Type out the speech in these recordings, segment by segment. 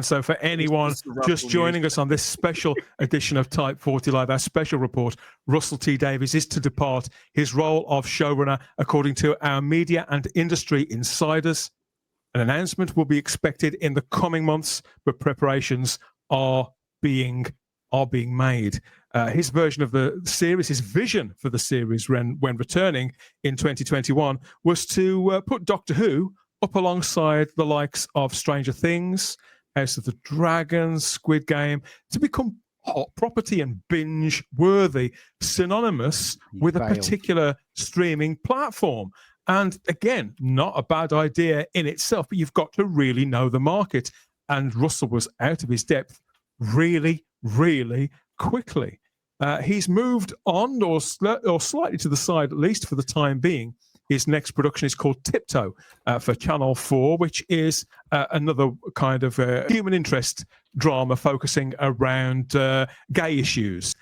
So for anyone just joining us on this special edition of Type 40 Live, our special report, Russell T Davies is to depart his role of showrunner, according to our media and industry insiders. An announcement will be expected in the coming months, but preparations are being made. His version of the series, his vision for the series when returning in 2021 was to put Doctor Who up alongside the likes of Stranger Things, House of the Dragon, Squid Game, to become hot property and binge worthy, synonymous with a particular streaming platform. And again, not a bad idea in itself, but you've got to really know the market. And Russell was out of his depth really, really quickly. He's moved on, or slightly to the side, at least for the time being. His next production is called Tiptoe for Channel 4, which is another kind of human interest drama focusing around gay issues.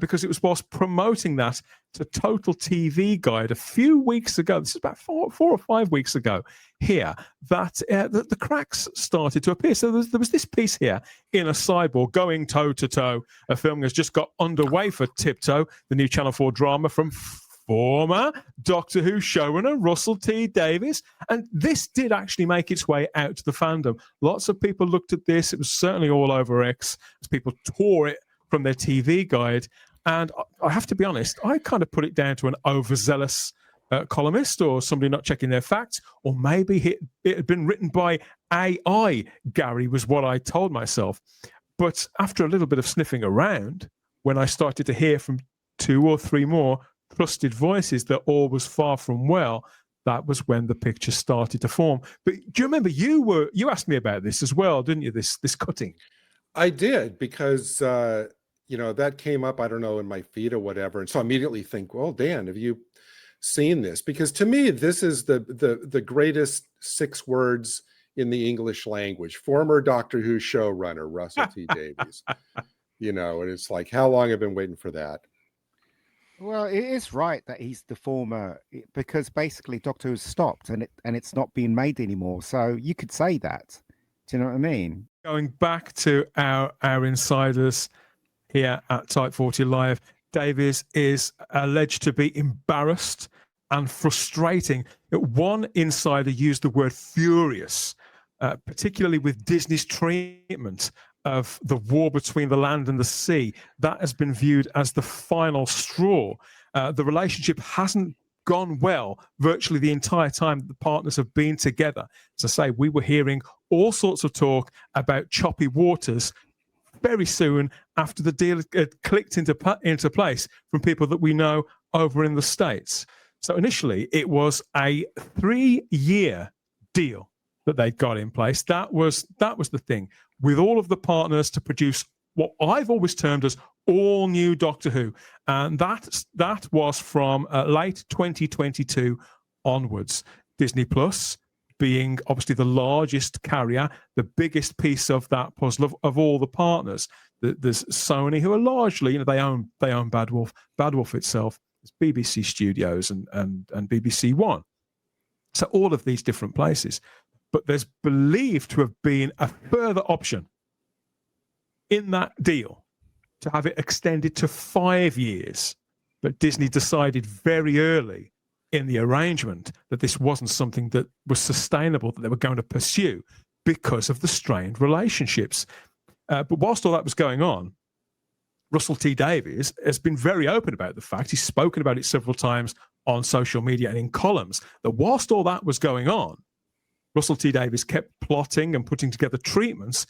Because it was whilst promoting that to Total TV Guide a few weeks ago, this is about four or 5 weeks ago here, that the cracks started to appear. So there was this piece here in a cyborg going toe-to-toe. A filming has just got underway for Tiptoe, the new Channel 4 drama from former Doctor Who showrunner Russell T Davies, and this did actually make its way out to the fandom. Lots of people looked at this. It was certainly all over X as people tore it from their TV guide, and I have to be honest, I kind of put it down to an overzealous columnist or somebody not checking their facts, or maybe it had been written by AI, Gary, was what I told myself. But after a little bit of sniffing around, when I started to hear from 2 or 3 more trusted voices that all was far from well, that was when the picture started to form. But do you remember you asked me about this as well, didn't you? This cutting. I did, because that came up, I don't know, in my feed or whatever, and so I immediately think, well, Dan, have you seen this? Because to me, this is the greatest 6 words in the English language. Former Doctor Who showrunner Russell T Davies. And it's like, how long I've been waiting for that. Well, it is right that he's the former, because basically Doctor Who's stopped and it's not being made anymore. So you could say that. Do you know what I mean? Going back to our insiders here at Type 40 Live, Davies is alleged to be embarrassed and frustrating. One insider used the word furious, particularly with Disney's treatment of the war between the land and the sea. That has been viewed as the final straw. The relationship hasn't gone well virtually the entire time that the partners have been together. As I say, we were hearing all sorts of talk about choppy waters very soon after the deal had clicked into place from people that we know over in the States. So initially, it was a 3-year deal that they got in place. That was the thing, with all of the partners to produce what I've always termed as all new Doctor Who. And that was from late 2022 onwards. Disney Plus being obviously the largest carrier, the biggest piece of that puzzle of all the partners. There's Sony, who are largely, they own Bad Wolf. Bad Wolf itself is BBC Studios and BBC One. So all of these different places. But there's believed to have been a further option in that deal to have it extended to 5 years. But Disney decided very early in the arrangement that this wasn't something that was sustainable, that they were going to pursue because of the strained relationships. But whilst all that was going on, Russell T Davies has been very open about the fact, he's spoken about it several times on social media and in columns, that whilst all that was going on, Russell T Davies kept plotting and putting together treatments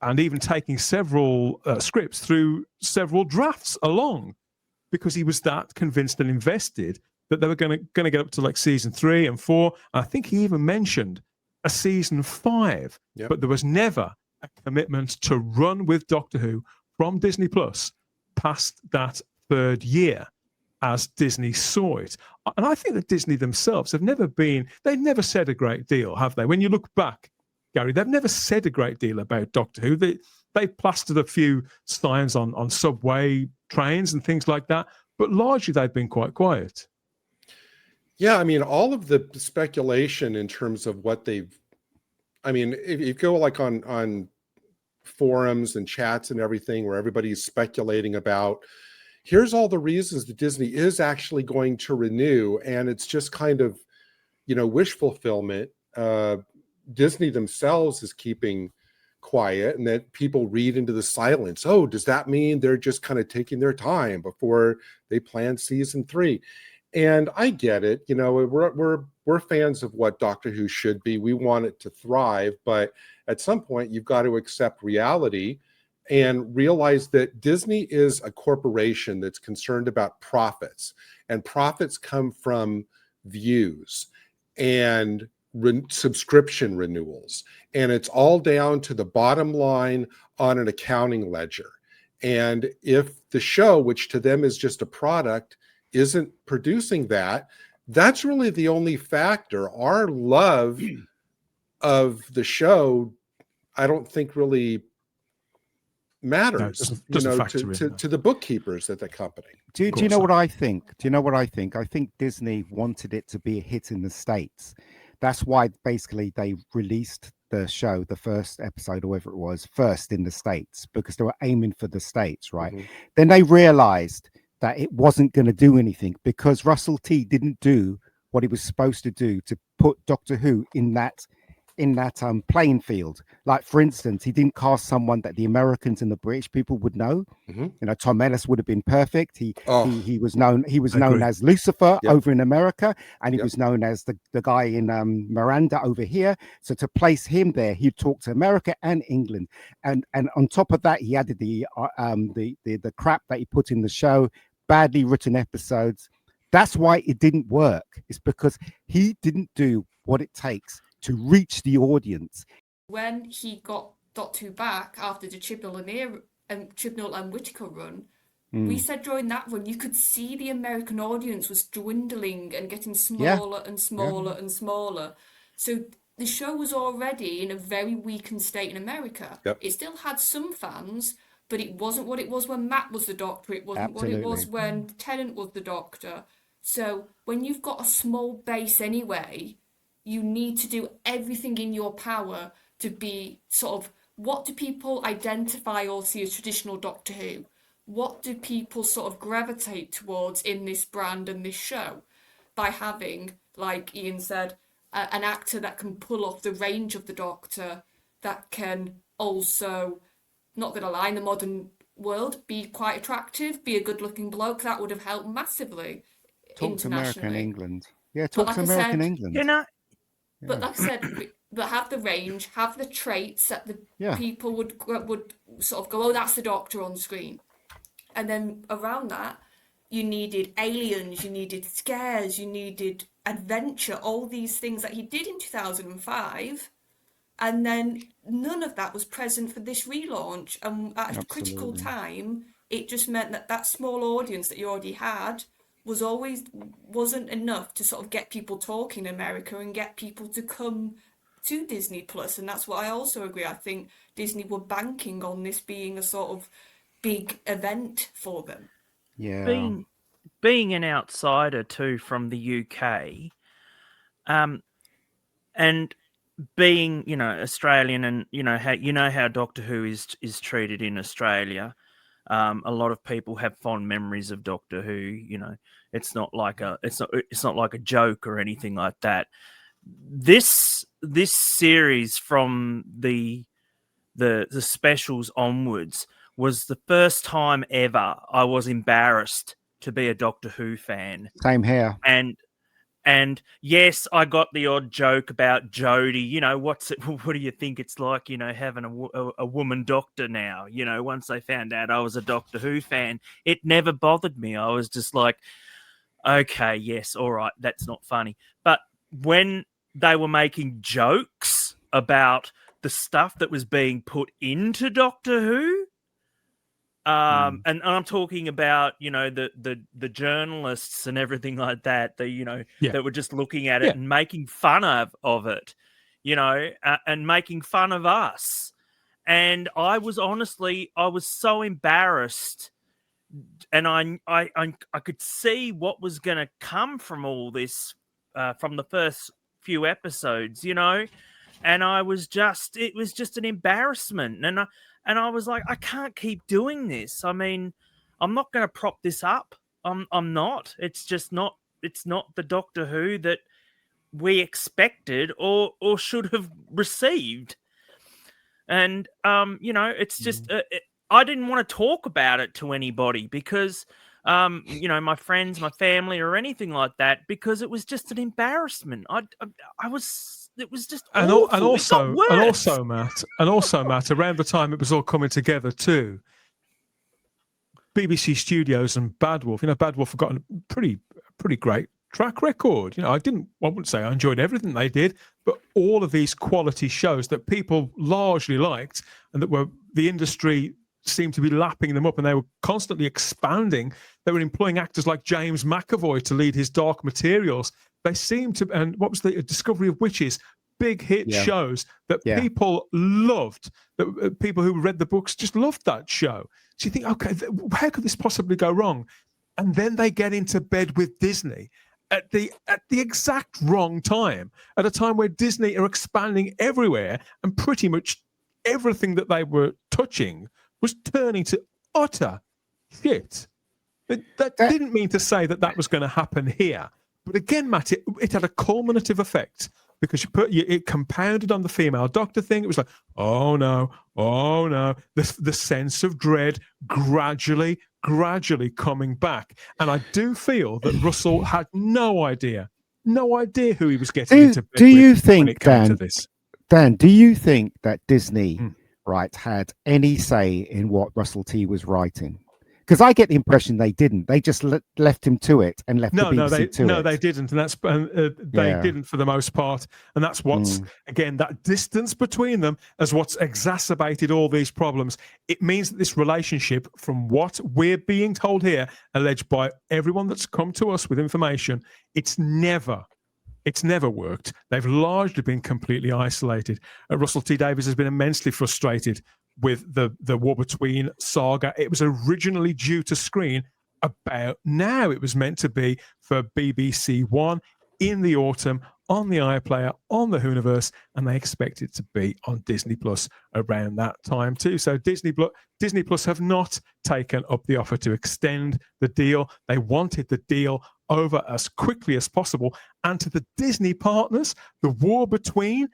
and even taking several scripts through several drafts along, because he was that convinced and invested that they were going to get up to like season 3 and 4. I think he even mentioned a season 5, but there was never a commitment to run with Doctor Who from Disney Plus past that 3rd year, as Disney saw it. And I think that Disney themselves they've never said a great deal, have they? When you look back, Gary, they've never said a great deal about Doctor Who. They plastered a few signs on subway trains and things like that, but largely they've been quite quiet. Yeah, I mean, all of the speculation in terms of what if you go like on forums and chats and everything where everybody's speculating about, here's all the reasons that Disney is actually going to renew, and it's just kind of, wish fulfillment. Disney themselves is keeping quiet, and that people read into the silence. Oh, does that mean they're just kind of taking their time before they plan season 3? And I get it. We're fans of what Doctor Who should be. We want it to thrive, but at some point you've got to accept reality and realize that Disney is a corporation that's concerned about profits, and profits come from views and subscription renewals. And it's all down to the bottom line on an accounting ledger. And if the show, which to them is just a product, isn't producing that, that's really the only factor. Our love of the show, I don't think really matters, to the bookkeepers at the company. Do you know what I think? I think Disney wanted it to be a hit in the States. That's why basically they released the show, the first episode or whatever it was, first in the States, because they were aiming for the States, right? Mm-hmm. Then they realized that it wasn't going to do anything because Russell T didn't do what he was supposed to do to put Doctor Who in that playing field. Like, for instance, he didn't cast someone that the Americans and the British people would know. Mm-hmm. Tom Ellis would have been perfect. He was known as Lucifer over in America, and he was known as the guy in Miranda over here. So to place him there, he talked to America and England, and on top of that, he added the crap that he put in the show, badly written episodes. That's why it didn't work. It's because he didn't do what it takes to reach the audience. When he got Doctor Who back after the Chibnall and Whittaker run, we said during that run you could see the American audience was dwindling and getting smaller and smaller and smaller. So the show was already in a very weakened state in America. Yep. It still had some fans, but it wasn't what it was when Matt was the Doctor. It wasn't what it was when Tennant was the Doctor. So when you've got a small base anyway, you need to do everything in your power to be sort of, what do people identify or see as traditional Doctor Who? What do people sort of gravitate towards in this brand and this show? By having, like Ian said, an actor that can pull off the range of the Doctor, that can also, not going to lie, in the modern world, be quite attractive, be a good-looking bloke. That would have helped massively. Talk to American England. Yeah, talk to American England. But like I said, but have the range, have the traits that the people would sort of go, oh, that's the Doctor on screen. And then around that, you needed aliens, you needed scares, you needed adventure, all these things that he did in 2005. And then none of that was present for this relaunch. And at a critical time, it just meant that small audience that you already had wasn't enough to sort of get people talking in America and get people to come to Disney Plus. And that's what I also agree. I think Disney were banking on this being a sort of big event for them. Yeah. Being an outsider too from the UK, and being, Australian, and how Doctor Who is treated in Australia. A lot of people have fond memories of Doctor Who. It's not like a joke or anything like that. This series from the specials onwards was the first time ever I was embarrassed to be a Doctor Who fan. Same here. And yes, I got the odd joke about Jodie. What do you think it's like, having a woman doctor now? Once they found out I was a Doctor Who fan, it never bothered me. I was just like, okay, yes, all right, that's not funny. But when they were making jokes about the stuff that was being put into Doctor Who, and I'm talking about, the journalists and everything like that, that were just looking at it and making fun of it, and making fun of us. And I was so embarrassed, and I could see what was going to come from all this, from the first few episodes, and it was just an embarrassment. And I was like, I can't keep doing this. I mean, I'm not going to prop this up. I'm not. It's just not. It's not the Doctor Who that we expected or should have received. And it's just I didn't want to talk about it to anybody because my friends, my family, or anything like that, because it was just an embarrassment. I was. It was just awful. And also, Matt, around the time it was all coming together too, BBC Studios and Bad Wolf. Bad Wolf have got a pretty great track record. I wouldn't say I enjoyed everything they did, but all of these quality shows that people largely liked and that were the industry seemed to be lapping them up, and they were constantly expanding. They were employing actors like James McAvoy to lead his Dark Materials. They seemed to, and what was the Discovery of Witches? Big hit shows that people loved, that people who read the books just loved that show. So you think, okay, how could this possibly go wrong? And then they get into bed with Disney at the exact wrong time, at a time where Disney are expanding everywhere, and pretty much everything that they were touching was turning to utter shit. That didn't mean to say that was going to happen here. But again, Matt, it had a culminative effect because it compounded on the female Doctor thing. It was like, oh no. The sense of dread gradually coming back. And I do feel that Russell had no idea who he was getting into bed with when it came to this. Dan, do you think that Disney, had any say in what Russell T was writing? Because I get the impression they didn't. They just left him to it and left the BBC to it. No, they didn't, and they didn't for the most part. And that's what's again, that distance between them is what's exacerbated all these problems. It means that this relationship, from what we're being told here, alleged by everyone that's come to us with information, it's never worked. They've largely been completely isolated. Russell T Davies has been immensely frustrated with the War Between saga. It was originally due to screen about now. It was meant to be for BBC One in the autumn on the iPlayer, on the Whoniverse, and they expect it to be on Disney Plus around that time too. So Disney Plus have not taken up the offer to extend the deal. They wanted the deal over as quickly as possible. And to the Disney partners, the War Between,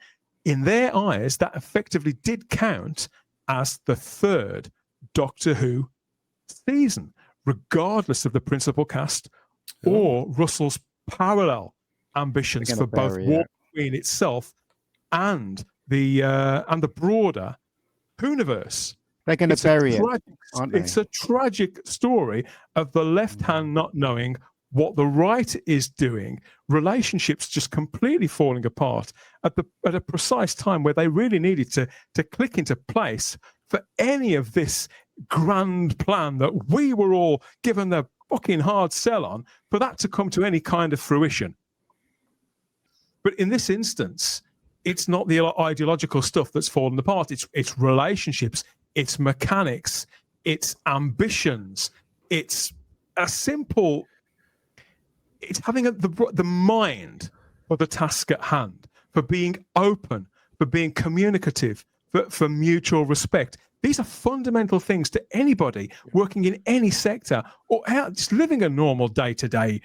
in their eyes, that effectively did count as the third Doctor Who season, regardless of the principal cast or Russell's parallel ambitions for both War Between itself and the broader Whoniverse. They're going to bury it, aren't they? It's a tragic story of the left hand not knowing what the right is doing, relationships just completely falling apart at a precise time where they really needed to click into place for any of this grand plan that we were all given the fucking hard sell on, for that to come to any kind of fruition. But in this instance, it's not the ideological stuff that's fallen apart. It's relationships, it's mechanics, it's ambitions, it's a simple... It's having the mind for the task at hand, for being open, for being communicative, for mutual respect. These are fundamental things to anybody working in any sector or just living a normal day-to-day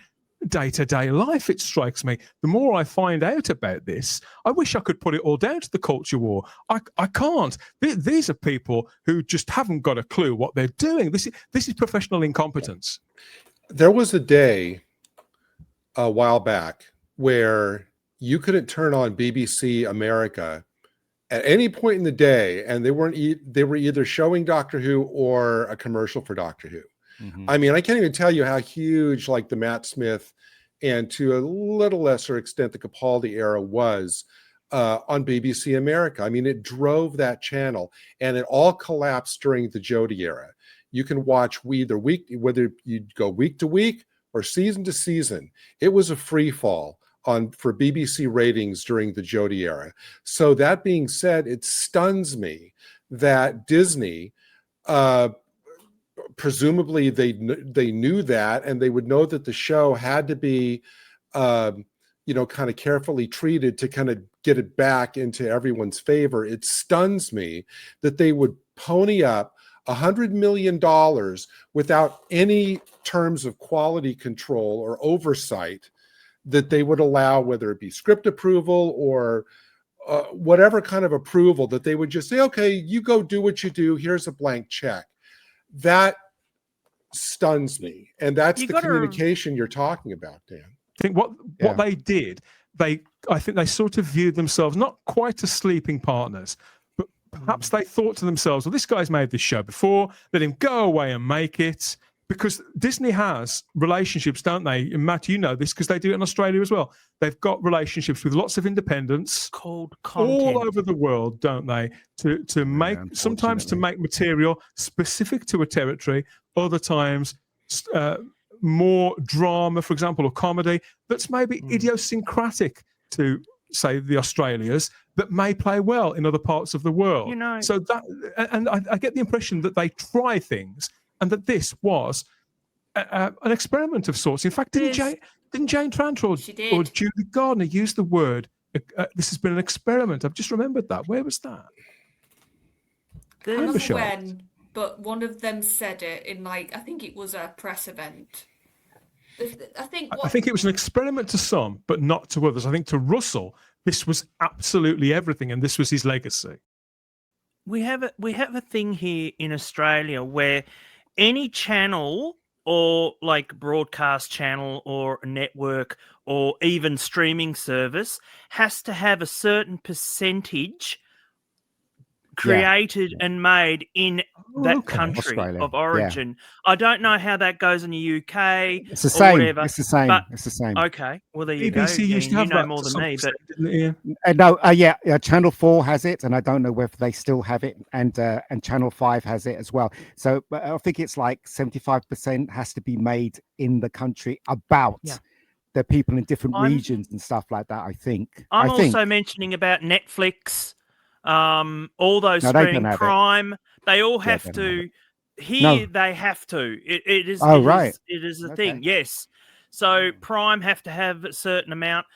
life, it strikes me. The more I find out about this, I wish I could put it all down to the culture war. I can't. These are people who just haven't got a clue what they're doing. This is professional incompetence. There was a day a while back where you couldn't turn on BBC America at any point in the day, and they were either showing Doctor Who or a commercial for Doctor Who. I mean, I can't even tell you how huge like the Matt Smith and to a little lesser extent the Capaldi era was on BBC America. I mean, it drove that channel, and it all collapsed during the Jodie era. You can watch whether you go week to week or season to season. It was a free fall for BBC ratings during the Jodie era. So that being said, it stuns me that Disney, presumably they knew that, and they would know that the show had to be, kind of carefully treated to kind of get it back into everyone's favor. It stuns me that they would pony up $100 million without any terms of quality control or oversight that they would allow, whether it be script approval or whatever kind of approval, that they would just say, okay, you go do what you do. Here's a blank check. That stuns me. And that's the communication you're talking about, Dan. I think what they did, I think they sort of viewed themselves not quite as sleeping partners, but perhaps they thought to themselves, well, this guy's made this show before, let him go away and make it. Because Disney has relationships, don't they? And Matt, you know this because they do it in Australia as well. They've got relationships with lots of independents called content all over the world, don't they? To make, sometimes to make material specific to a territory, other times more drama, for example, or comedy that's maybe idiosyncratic to, say, the Australias, that may play well in other parts of the world. So that, and I get the impression that they try things, and that this was an experiment of sorts. In fact, didn't Jane Tranter or Judy Gardner use the word, this has been an experiment? I've just remembered that. Where was that? I don't know when, but one of them said it in, like, I think it was a press event. I think it was an experiment to some, but not to others. I think to Russell, this was absolutely everything, and this was his legacy. We have a thing here in Australia where any channel or like broadcast channel or network or even streaming service has to have a certain percentage created and made in that country Australia. of origin. I don't know how that goes in the UK. It's the same. Whatever, it's the same. but, it's the same. Okay. Well, there you BBC go. used to have you know that more to than me, some but no, Channel 4 has it, and I don't know whether they still have it, and Channel 5 has it as well. So I think it's like 75% has to be made in the country about the people in different regions and stuff like that. I think. I'm also mentioning about Netflix. All those streaming, Prime, they all have to. Here they have to. It is a thing. Yes. So Prime have to have a certain amount.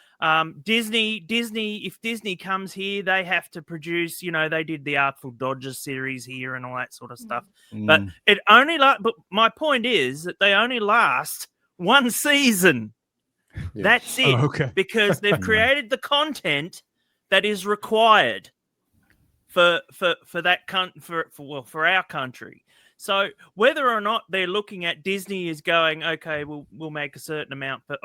Disney, if Disney comes here, they have to produce. They did the Artful Dodgers series here and all that sort of stuff. But it only But my point is that they only last one season. Yeah. That's it. Oh, okay. Because they've created the content that is required for our country. So whether or not they're looking at Disney is going, okay, we'll make a certain amount for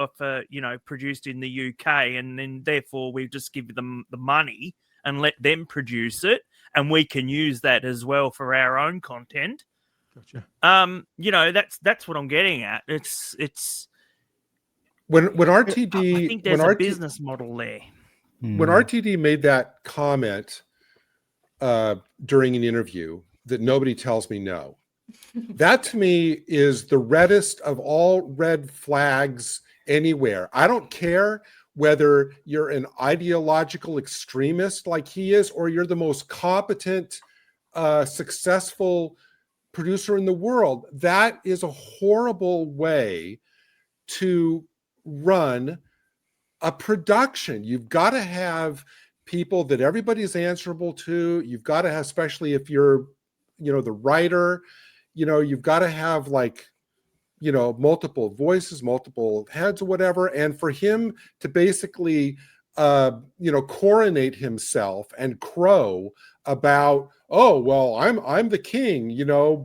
produced in the UK, and then therefore we just give them the money and let them produce it, and we can use that as well for our own content. Gotcha. That's what I'm getting at. It's when RTD. I think there's a business model there. When RTD made that comment during an interview that nobody tells me no, that to me is the reddest of all red flags anywhere. I don't care whether you're an ideological extremist like he is, or you're the most competent, successful producer in the world. That is a horrible way to run a production. You've got to have people that everybody's answerable to. You've got to have, especially if you're, the writer, you've got to have multiple voices, multiple heads or whatever. And for him to basically, coronate himself and crow about, oh, well, I'm the king,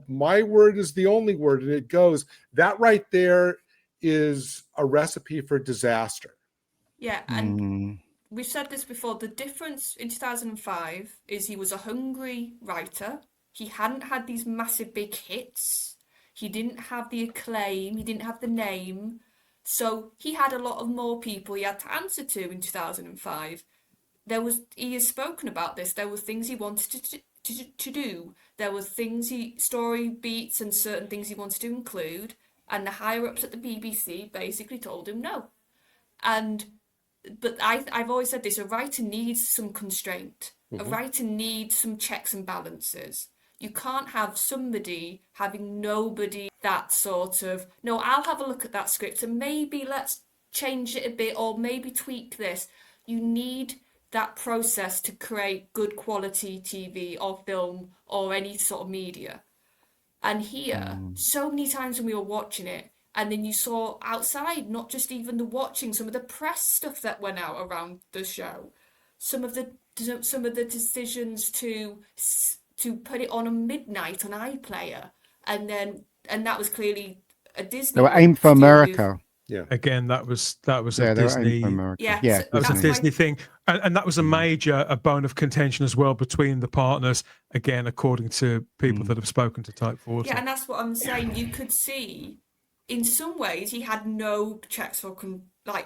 my word is the only word. And it goes, that right there is a recipe for disaster. Yeah, and we've said this before. The difference in 2005 is he was a hungry writer. He hadn't had these massive big hits. He didn't have the acclaim. He didn't have the name. So he had a lot of more people he had to answer to in 2005. He has spoken about this. There were things he wanted to do. There were story beats and certain things he wanted to include. And the higher ups at the BBC basically told him no. But I've always said this, a writer needs some constraint. A writer needs some checks and balances. You can't have somebody having nobody that sort of, no, I'll have a look at that script and maybe let's change it a bit or maybe tweak this. You need that process to create good quality TV or film or any sort of media. And here, so many times when we were watching it, and then you saw outside, not just even the watching, some of the press stuff that went out around the show, some of the decisions to put it on midnight on iPlayer, and that was clearly a Disney. They were aimed for America. Yeah. Again, that was a They were aimed Disney. for America. Yeah, Yeah, so That was a that's Disney thing, and that was a bone of contention as well between the partners. Again, according to people that have spoken to Type 40. Yeah, and that's what I'm saying. You could see, in some ways, he had no checks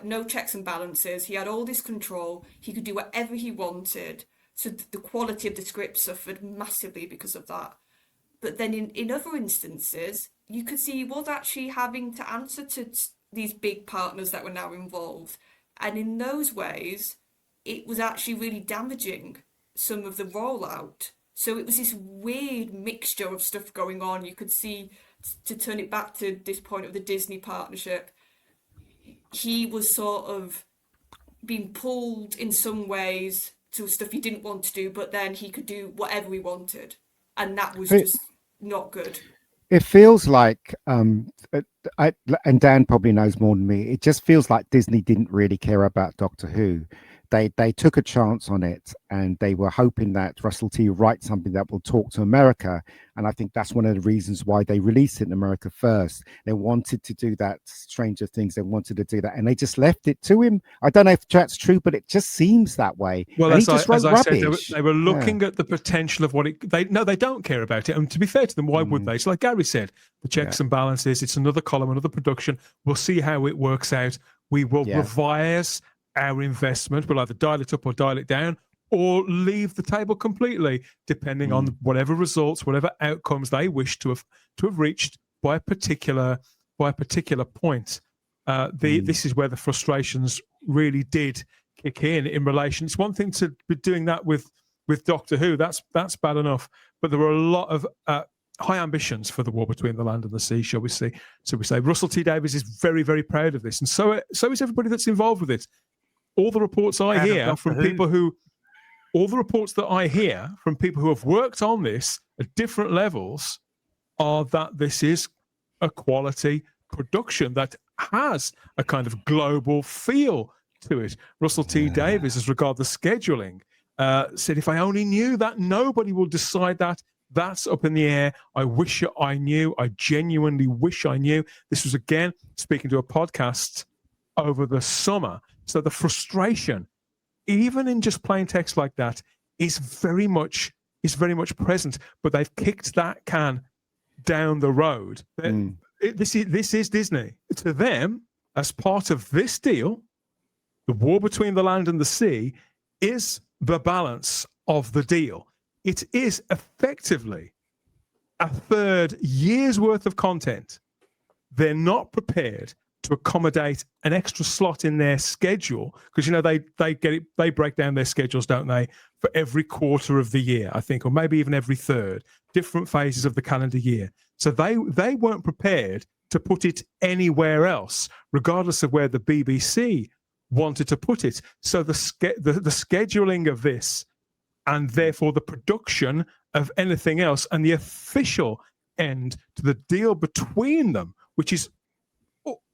no checks and balances. He had all this control. He could do whatever he wanted. So the quality of the script suffered massively because of that. But then in other instances, you could see he was actually having to answer to these big partners that were now involved. And in those ways, it was actually really damaging some of the rollout. So it was this weird mixture of stuff going on. You could see, to turn it back to this point of the Disney partnership, he was sort of being pulled in some ways to stuff he didn't want to do, but then he could do whatever he wanted. And that was just not good. It feels like, and Dan probably knows more than me, it just feels like Disney didn't really care about Doctor Who. They took a chance on it, and they were hoping that Russell T would write something that will talk to America. And I think that's one of the reasons why they released it in America first. They wanted to do that, Stranger Things. They wanted to do that, and they just left it to him. I don't know if that's true, but it just seems that way. Well, and as he just wrote I said, rubbish. they were looking at the potential of what they don't care about it. And to be fair to them, why would they? So like Gary said, the checks and balances, it's another column, another production. We'll see how it works out. We will revise our investment. We'll either dial it up or dial it down, or leave the table completely, depending on whatever results, whatever outcomes they wish to have reached by a particular point. This is where the frustrations really did kick in relation. It's one thing to be doing that with Doctor Who. That's bad enough, but there were a lot of high ambitions for the War Between the Land and the Sea, shall we say? Russell T Davies is very, very proud of this, and so is everybody that's involved with it. All the reports I hear from people who have worked on this at different levels are that this is a quality production that has a kind of global feel to it. Russell T Davies, as regards the scheduling, said, if I only knew that, nobody will decide that. That's up in the air. I wish I knew. I genuinely wish I knew. This was, again, speaking to a podcast over the summer. So the frustration, even in just plain text like that, is very much present. But they've kicked that can down the road. This is Disney. To them, as part of this deal, the War Between the Land and the Sea is the balance of the deal. It is effectively a third year's worth of content. They're not prepared to accommodate an extra slot in their schedule, because they break down their schedules, don't they, for every quarter of the year, I think, or maybe even every third, different phases of the calendar year. So they weren't prepared to put it anywhere else, regardless of where the BBC wanted to put it. So the scheduling of this, and therefore the production of anything else, and the official end to the deal between them, which is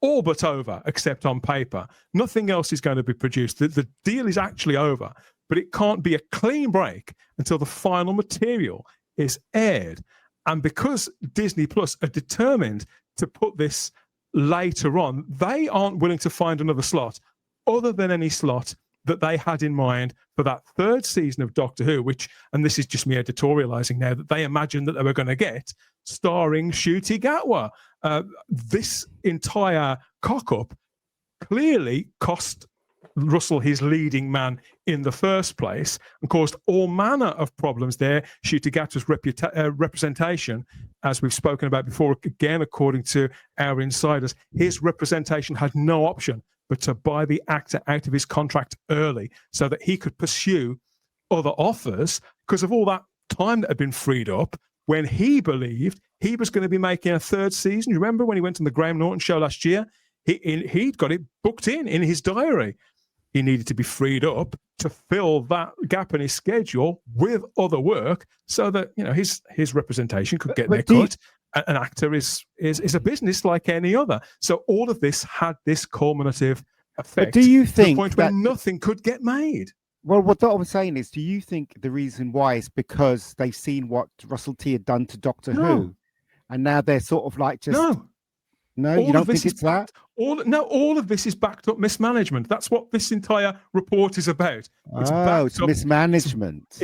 all but over, except on paper. Nothing else is going to be produced. The deal is actually over, but it can't be a clean break until the final material is aired. And because Disney Plus are determined to put this later on, they aren't willing to find another slot other than any slot that they had in mind for that third season of Doctor Who, which, and this is just me editorializing now, that they imagined that they were going to get, starring Ncuti Gatwa. This entire cock-up clearly cost Russell his leading man in the first place and caused all manner of problems there. Ncuti Gatwa's representation, as we've spoken about before, again, according to our insiders, his representation had no option but to buy the actor out of his contract early so that he could pursue other offers because of all that time that had been freed up when he believed he was going to be making a third season. You remember when he went on the Graham Norton show last year? He'd got it booked in his diary. he needed to be freed up to fill that gap in his schedule with other work, so that his representation could get their cut. An actor is a business like any other. So all of this had this culminative effect. But do you think to the point where nothing could get made? Well, what I'm saying is, do you think the reason why is because they've seen what Russell T had done to Doctor Who, and now they're sort of like just no, you don't think it's that? All of this is backed up mismanagement. That's what this entire report is about. It's mismanagement.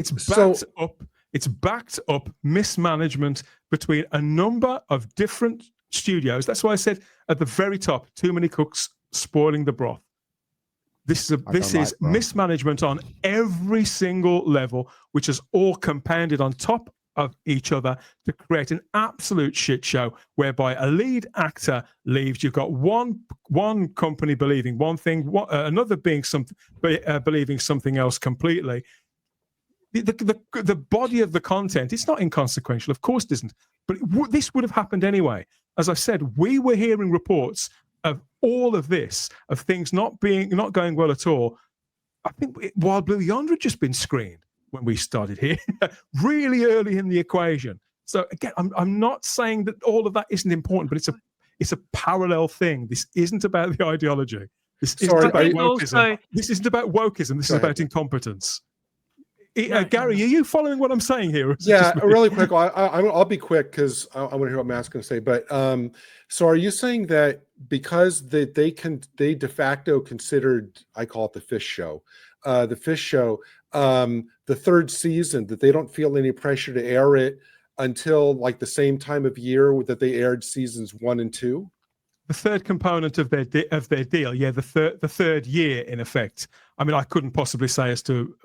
It's backed up mismanagement between a number of different studios. That's why I said at the very top, too many cooks spoiling the broth. This is mismanagement on every single level, which is all compounded on top of each other to create an absolute shit show whereby a lead actor leaves. You've got one company believing one thing, another being believing something else completely. The body of the content, it's not inconsequential, of course it isn't, but this would have happened anyway. As I said, we were hearing reports of all of this, of things not going well at all. I think Wild Blue Yonder had just been screened when we started here, really early in the equation. So again, I'm not saying that all of that isn't important, but it's a parallel thing. This isn't about the ideology. This isn't about wokeism. This isn't about wokeism. This is about incompetence. Gary, are you following what I'm saying here? Yeah, really quick. I'll be quick because I want to hear what Matt's going to say. But so are you saying that because they de facto considered, I call it the fish show, the third season, that they don't feel any pressure to air it until like the same time of year that they aired seasons 1 and 2? The third component of their deal, yeah, the third year in effect. I mean, I couldn't possibly say as to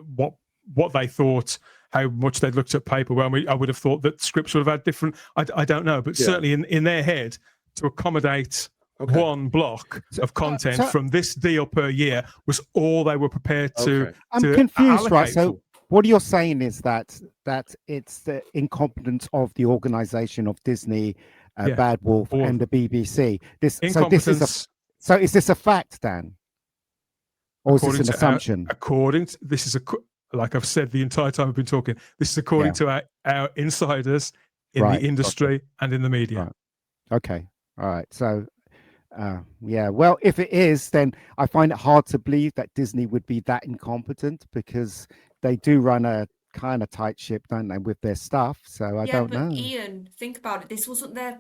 what they thought, how much they'd looked at paper. Well, I would have thought that scripts would have had different. I don't know, but certainly in their head, to accommodate one block of content from this deal per year was all they were prepared to. I'm confused, right? So what you're saying is that it's the incompetence of the organization of Disney, Bad Wolf, and the BBC. So is this a fact, Dan? Or is this an assumption? Like I've said the entire time I've been talking, this is according to our insiders in the industry and in the media. Right. Okay. All right. So, well, if it is, then I find it hard to believe that Disney would be that incompetent, because they do run a kind of tight ship, don't they, with their stuff? So I don't know. Ian, think about it. This wasn't there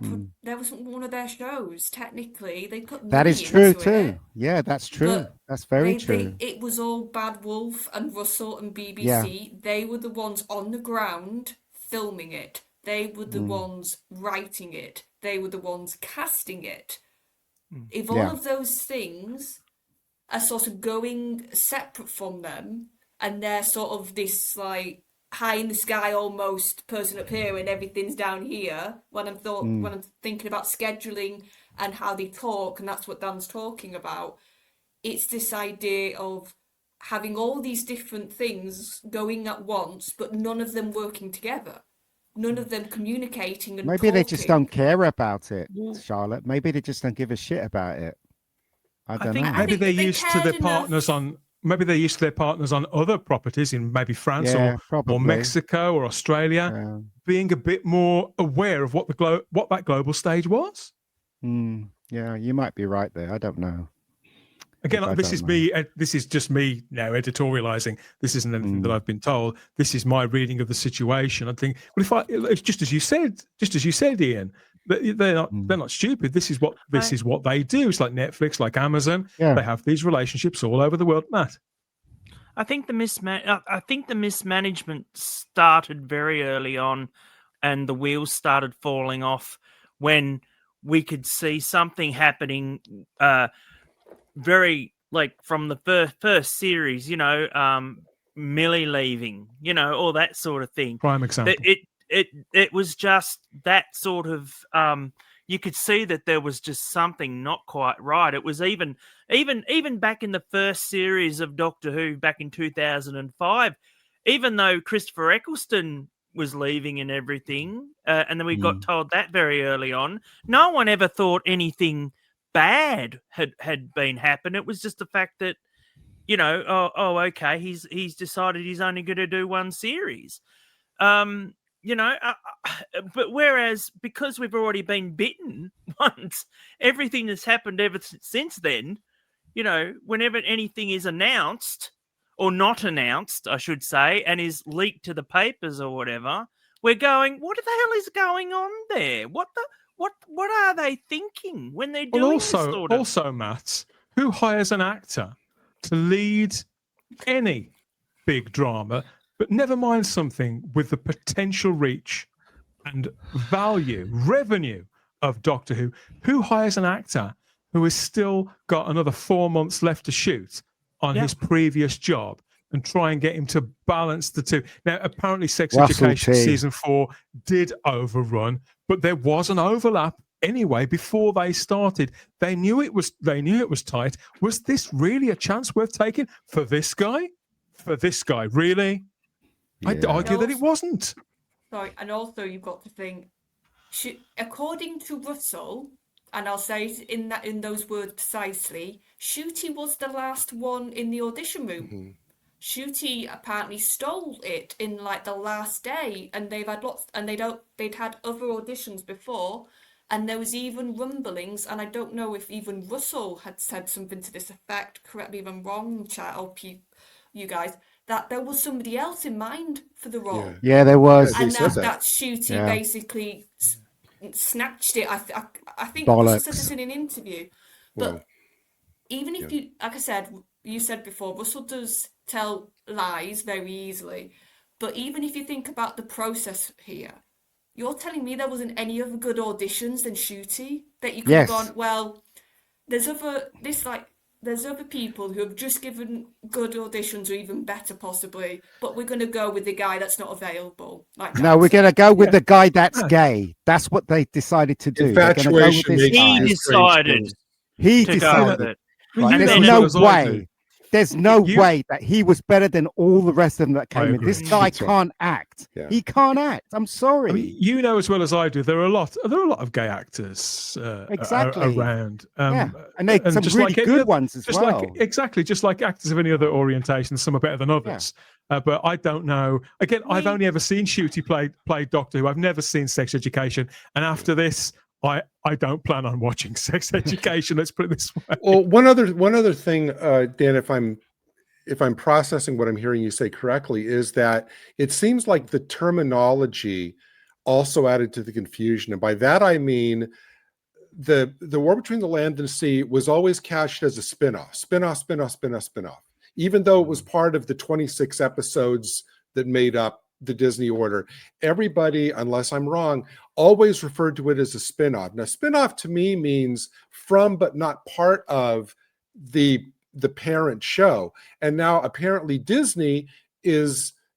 wasn't one of their shows. Technically, they put money that is true into too. it. Yeah, that's true. That's very true. It was all Bad Wolf and Russell and BBC. Yeah. They were the ones on the ground filming it. They were the ones writing it. They were the ones casting it. If all of those things are sort of going separate from them, and they're sort of this like high in the sky almost person up here and everything's down here, when I'm thinking about scheduling and how they talk, and that's what Dan's talking about, it's this idea of having all these different things going at once, but none of them working together. None of them communicating and maybe they just don't care about it, Charlotte. Maybe they just don't give a shit about it. I don't know. Maybe they're used to their partners on. Maybe they're used to their partners on other properties in maybe France or Mexico or Australia, being a bit more aware of what that global stage was. Yeah, you might be right there. I don't know. Again, this is just me now editorializing. This isn't anything that I've been told. This is my reading of the situation. I think, well, it's just as you said, Ian, they're not stupid. This is what they do. It's like Netflix, like Amazon. Yeah. They have these relationships all over the world. Matt, I think the mismanagement started very early on, and the wheels started falling off when we could see something happening. Very like from the first series, Millie leaving, all that sort of thing. Prime example. It was just that sort of you could see that there was just something not quite right. It was even back in the first series of Doctor Who back in 2005, even though Christopher Eccleston was leaving and everything, and then we got told that very early on. No one ever thought anything bad had been happened. It was just the fact that Okay, he's decided he's only going to do one series. But whereas because we've already been bitten once, everything that's happened ever since then, whenever anything is announced or not announced, I should say, and is leaked to the papers or whatever, we're going, what the hell is going on there? What are they thinking when they're doing this sort of? Also, Matt, who hires an actor to lead any big drama, but never mind something with the potential reach and revenue of Doctor Who? Who hires an actor who has still got another 4 months left to shoot on his previous job and try and get him to balance the two? Now, apparently Sex Education season 4 did overrun, but there was an overlap anyway before they started. They knew it was tight. Was this really a chance worth taking for this guy? Really? Yeah. I'd argue that it wasn't. Sorry, and also you've got to think, according to Russell, and I'll say it in those words precisely, Shooty was the last one in the audition room. Mm-hmm. Shooty apparently stole it in like the last day, and they've had lots, and they'd had other auditions before, and there was even rumblings, and I don't know if even Russell had said something to this effect. Correct me if I'm wrong, chat or you guys, that there was somebody else in mind for the role. Yeah, there was, and that Shooty basically snatched it. I think Bollocks. Russell said this in an interview, but even if you, like I said, you said before, Russell does tell lies very easily, but even if you think about the process here, you're telling me there wasn't any other good auditions than Shooty, that you could have gone, well, there's other people who have just given good auditions, or even better possibly, but we're going to go with the guy that's not available. No, we're going to go with the guy that's gay. That's what they decided to do. Infatuation. He decided. Right, there's no way that he was better than all the rest of them that came in. This guy can't act. Yeah. He can't act. I'm sorry. I mean, you know as well as I do, there are a lot of gay actors around. And some really good ones as well. Just like actors of any other orientation, some are better than others. Yeah. But I don't know. Again, I've only ever seen Shooty play Doctor Who. I've never seen Sex Education. And after this, I don't plan on watching Sex Education. Let's put it this way. Well, one other thing, Dan, if I'm processing what I'm hearing you say correctly, is that it seems like the terminology also added to the confusion, and by that I mean the War Between the Land and Sea was always cast as a spin-off, even though it was part of the 26 episodes that made up the Disney order. Everybody, unless I'm wrong, always referred to it as a spin-off. Now, spin-off to me means from but not part of the parent show. And now apparently Disney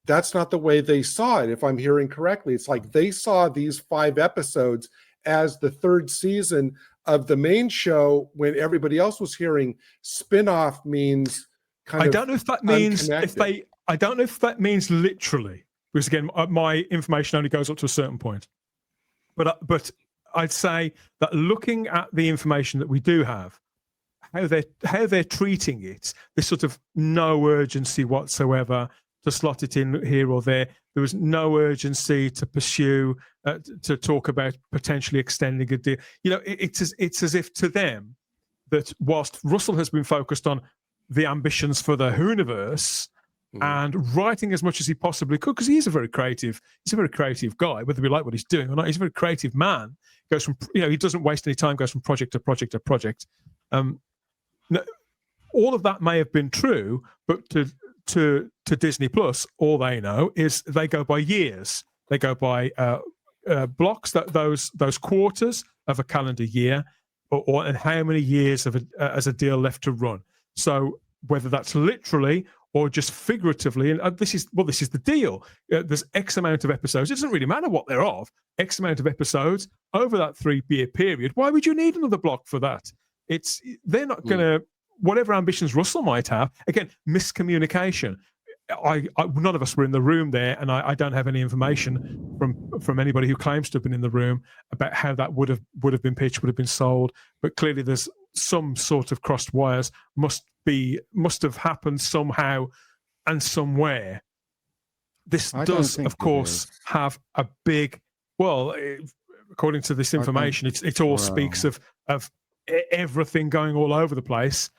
that's not the way they saw it, if I'm hearing correctly. It's like they saw these 5 episodes as the 3rd season of the main show, when everybody else was hearing spin-off means I don't know if that means literally. Because again, my information only goes up to a certain point. But I'd say that looking at the information that we do have, how they're treating it, this sort of no urgency whatsoever to slot it in here or there. There was no urgency to pursue, to talk about potentially extending a deal. It's as if to them that whilst Russell has been focused on the ambitions for the Whoniverse, and writing as much as he possibly could, because he's a very creative guy, whether we like what he's doing or not. He's a very creative man. Goes from, he doesn't waste any time, goes from project to project to project. All of that may have been true, but to Disney Plus, all they know is they go by years. They go by blocks, that those quarters of a calendar year, and how many years as a deal left to run. So whether that's literally or just figuratively, and this is the deal. There's X amount of episodes. It doesn't really matter what they're of. X amount of episodes over that 3-year period. Why would you need another block for that? They're not going to, whatever ambitions Russell might have. Again, miscommunication. None of us were in the room there, and I don't have any information from anybody who claims to have been in the room about how that would have been pitched, would have been sold. But clearly, there's some sort of crossed wires must have happened somehow and somewhere. This does, of course, have a big, well, according to this information, it all speaks of everything going all over the place,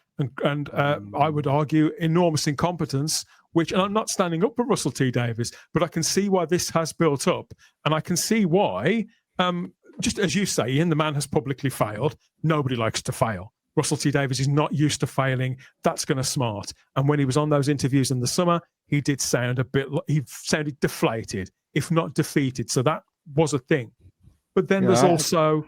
and I would argue enormous incompetence. Which, and I'm not standing up for Russell T Davies, but I can see why this has built up, and I can see why. Just as you say, Ian, the man has publicly failed. Nobody likes to fail. Russell T Davies is not used to failing. That's going to smart. And when he was on those interviews in the summer, he did sound he sounded deflated, if not defeated. So that was a thing. But then there's also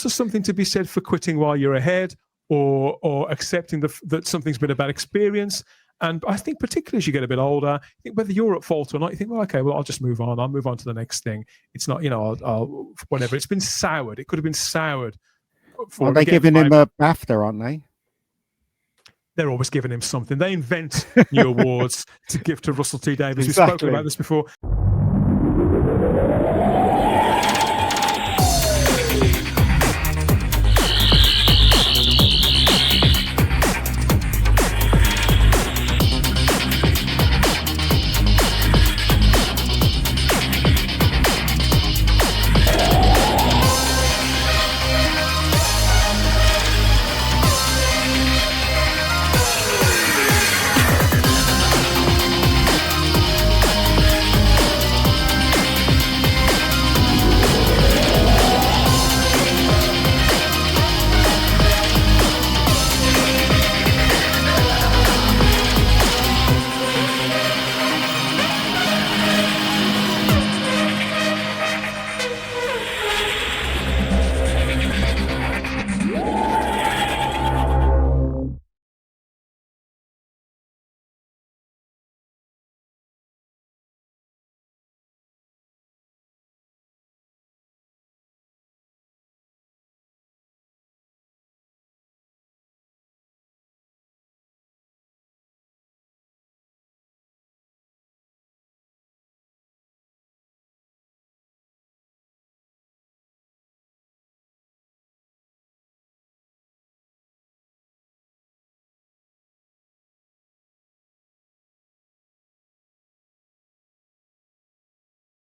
something to be said for quitting while you're ahead, or accepting that something's been a bad experience. And I think particularly as you get a bit older, I think whether you're at fault or not, you think, well, okay, well, I'll just move on. I'll move on to the next thing. It's not, I'll whatever. It's been soured. It could have been soured. Are they giving him a BAFTA, aren't they? They're always giving him something. They invent new awards to give to Russell T Davies. Exactly. We've spoken about this before.